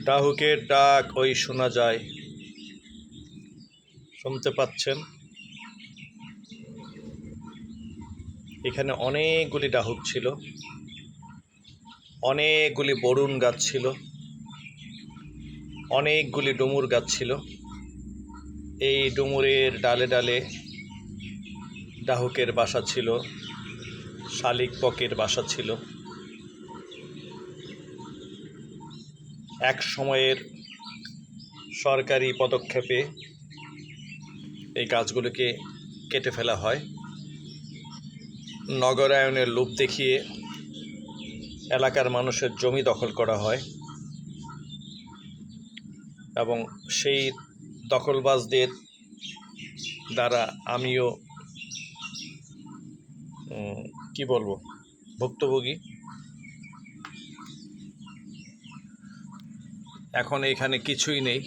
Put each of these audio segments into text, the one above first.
ডাহুকের ডাক ওই শোনা যায়, শুনতে পাচ্ছেন? এখানে অনেকগুলি ডাহুক ছিল, অনেকগুলি বরুণ গাছ ছিল, অনেকগুলি ডুমুর গাছ ছিল। এই ডুমুরের ডালে ডালে ডাহুকের বাসা ছিল, শালিক বকের বাসা ছিল। এক সময়ের সরকারি পদক্ষেপে এই গাছগুলোকে কেটে ফেলা হয়। নগরায়নের লোভ দেখিয়ে এলাকার মানুষের জমি দখল করা হয় এবং সেই দখলবাজদের দ্বারা আমিও ভুক্তভোগী। এখন এখানে কিছুই নেই,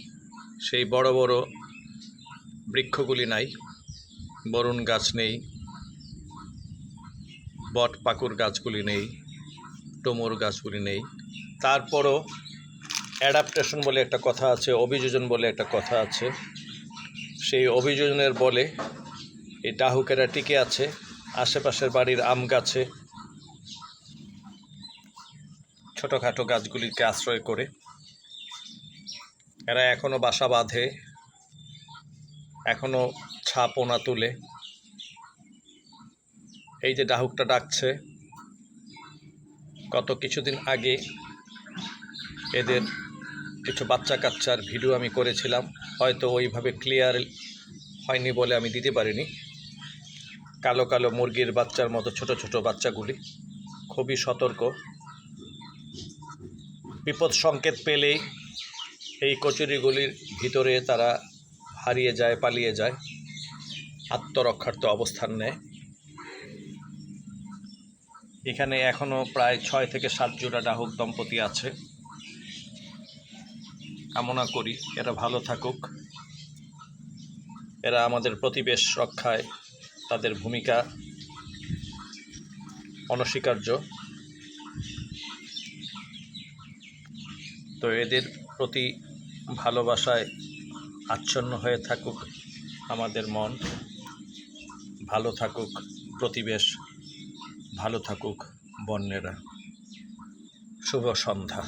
সেই বড় বড় বৃক্ষগুলি নাই, বরুণ গাছ নেই, বট পাকুর গাছগুলি নেই, ডুমুর গাছগুলি নেই। তারপরও অ্যাডাপ্টেশন বলে একটা কথা আছে, অভিযোজন বলে একটা কথা আছে। সেই অভিযোজনের বলে এই ডাহুকেরা টিকে আছে আশেপাশের বাড়ির আম গাছে, ছোটোখাটো গাছগুলিকে আশ্রয় করে। এরা এখনও বাসা বাঁধে, এখনও ছাপোনা তুলে। এই যে ডাহুকটা ডাকছে, গত কিছুদিন আগে এদের কিছু বাচ্চা কাচ্চার ভিডিও আমি করেছিলাম, হয়তো ওইভাবে ক্লিয়ার হয়নি বলে আমি দিতে পারিনি। কালো কালো মুরগির বাচ্চার মতো ছোট ছোট বাচ্চাগুলি খুবই সতর্ক, বিপদ সংকেত পেলেই এই কচুরিগুলির ভিতরে তারা হারিয়ে যায়, পালিয়ে যায়, আত্মরক্ষার্থ অবস্থান নেয়। এখানে এখনও প্রায় 6 থেকে 7 জোড়া ডাহুক দম্পতি আছে। কামনা করি এরা ভালো থাকুক। এরা আমাদের প্রতিবেশ রক্ষায় তাদের ভূমিকা অনস্বীকার্য। তো এদের প্রতি ভালোবাসায় আচ্ছন্ন হয়ে থাকুক আমাদের মন, ভালো থাকুক প্রতিবেশ, ভালো থাকুক বন্যেরা। শুভ সন্ধ্যা।